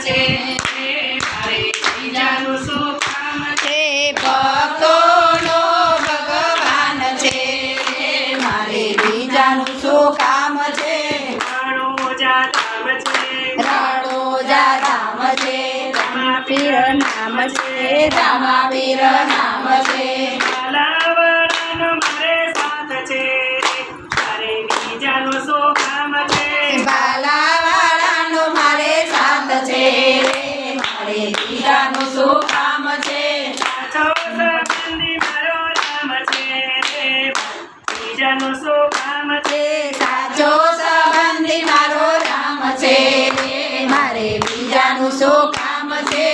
છે મારે બીજાનું શું કામ છે ભક્તોનો ભગવાન છે મારે બીજાનું શું કામ છે રણોજા ધામ છે રણોજા ધામ છે રામાપીર નામ છે રામાપીર નામ છે બાલાવાળાનો મારે સાથ છે મારે બીજાનું શું કામ છે બાલાવાળાનો મારે સાથ છે મારે બીજાનું શું કામ છે સાચો સંબંધી મારો રામ છે બીજાનું શું કામ છે સાચો સંબંધી મારો રામ છે મારે બીજાનું શું કામ છે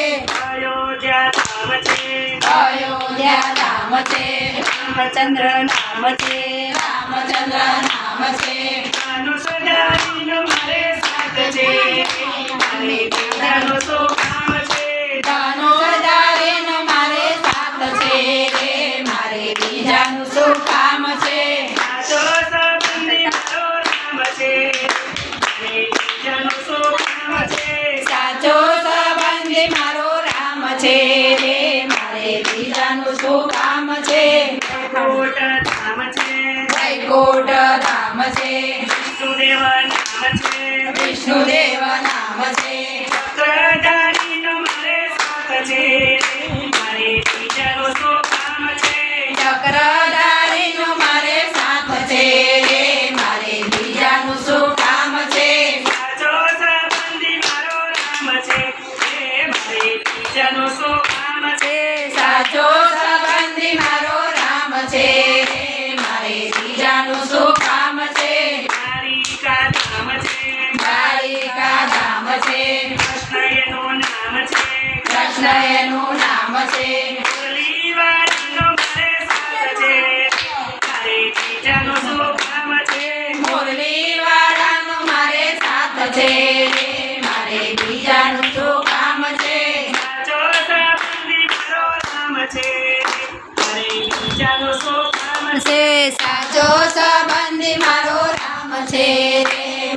અયોધ્યા ધામ છે અયોધ્યા ધામ છે રામચંદ્ર નામ છે રામચંદ્ર નામ છે ધનુષધારીનો મારે સાથ છે મારે બીજાનું શું કામ છે ધનુષધારીનો મારે સાથ છે મારે બીજાનું શું કામ છે સાચો સંબંધી મારો રામ છે મારે બીજાનું શું કામ છે સાચો સંબંધી મારો રામ છે મારે બીજાનું શું કામ છે કોટ ધામ છે વૈકુંઠ ધામ છે વિષ્ણુદેવ નામ છે વિષ્ણુદેવ નામ છે ચક્રધારીનો મારે સાથ છે મારે બીજાનું શું કામ છે ચક્રધારીનો મારે સાથ છે મારે બીજાનું શું કામ છે સાચો સંબંધી મારો રામ છે મારે બીજાનું શું કામ છે સાચો સંબંધી મારો રામ છે મારે બીજાનું શું કામ છે દ્વારિકા ધામ છે દ્વારિકા ધામ છે કૃષ્ણ એનું નામ છે કૃષ્ણ એનું નામ છે મુરલીવાળાનો મારે સાથ છે મારે બીજાનું શું કામ છે મુરલીવાળાનો મારે સાથ છે મારે બીજાનું શું કામ છે સાચો સંબંધી મારો રામ છે મારે બીજાનું શું કામ છે સાચો સંબંધી મારો રામ છે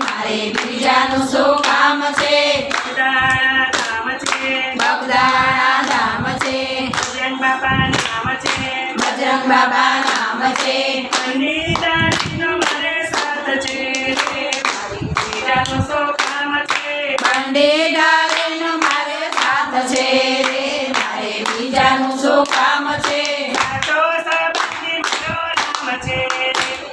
મારે બીજાનું શું કામ છે બગદાણા ધામ છે બગદાણા ધામ છે બજરંગ બાપા નામ છે બજરંગ બાબા નામ છે પંડિતાજીનો મારે સાથ છે મારે બીજાનું શું કામ છે બંડેડારીનો મારે સાથ છે મારે બીજાનું શું કામ છે સાચો સંબંધી મારો રામ છે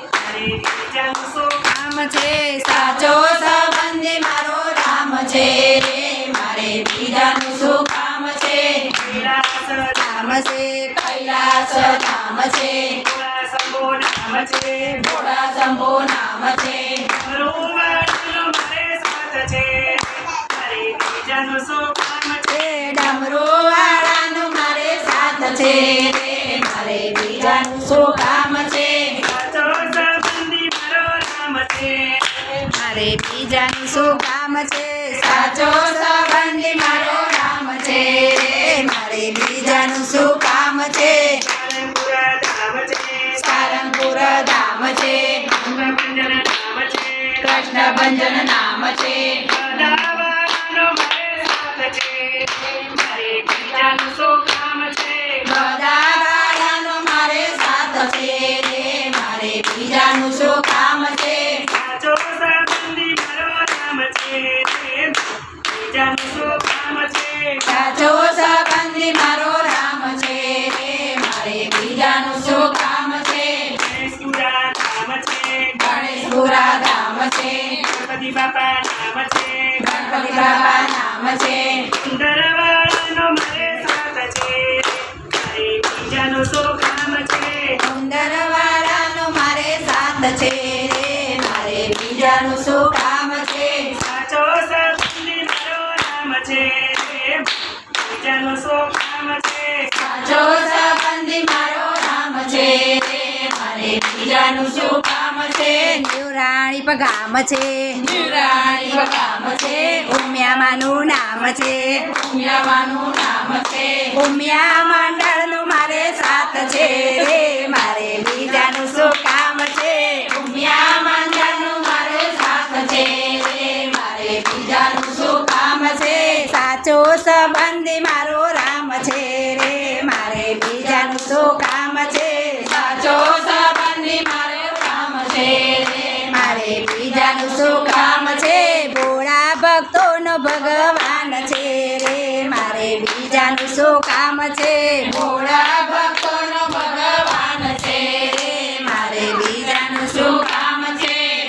મારે બીજાનું શું કામ છે સાચો સંબંધી મારો રામ છે મારે બીજાનું શું કામ છે કૈલાસ ધામ છે કૈલાસ ધામ છે ભોળા શંભો નામ છે ભોળા શંભો નામ છે ભરુવાળાનો મારે સાથ છે મારે બીજાનું શું કામ છે ડમરુવાળાનો મારે સાથ છે મારે બીજાનું શું કામ છે સાચો સંબંધી મારો રામ છે મારે બીજાનું શું કામ છે સાચો સંબંધી મારો રામ છે મારે બીજાનું શું કામ છે સારંગપુરા ધામ છે સારંગપુર ધામ છે કૃષ્ણભંજન નામ છે કૃષ્ણ ભંજન નામ છે બધાવાળાનો મારે સાથ છે મારે બીજાનું શું કામ છે બધાવાળાનો મારે સાથ છે મારે બીજાનું શું કામ છે સાચો સંબંધી મારો રામ છે બીજાનું શું કામ છે સાચો સંબંધી મારો રામ છે મારે બીજાનું શું કામ છે ગણેશપુરા ધામ છે ગણેશપુરા ધામ છે ગણપતિ બાપા નામ છે ગણપતિ બાબા નામ છે સુંદરવાળાનો મારે સાથ છે મારે બીજાનું શું કામ છે સુંદરવાળાનો મારે સાથ છે મારે બીજાનું શું કામ છે સાચો સંબંધી મારો રામ છે બીજાનું શું કામ છે સાચો સંબંધી મારો રામ છે મારે બીજાનું શું કામ છે નિવરાણી પગામ છે નિવરાણી પગામ છે ઉમિયામાનું નામ છે ઉમિયામાનું નામ છે ઉમિયા મંડળનું મારે સાથ છે મારે બીજાનું શું કામ છે ઉમિયા મંડળનું મારે સાથ છે મારે બીજાનું શું કામ છે ભગવાન છે રે મારે બીજાનું શું કામ છે ભોળા ભક્તોનો ભગવાન છે રે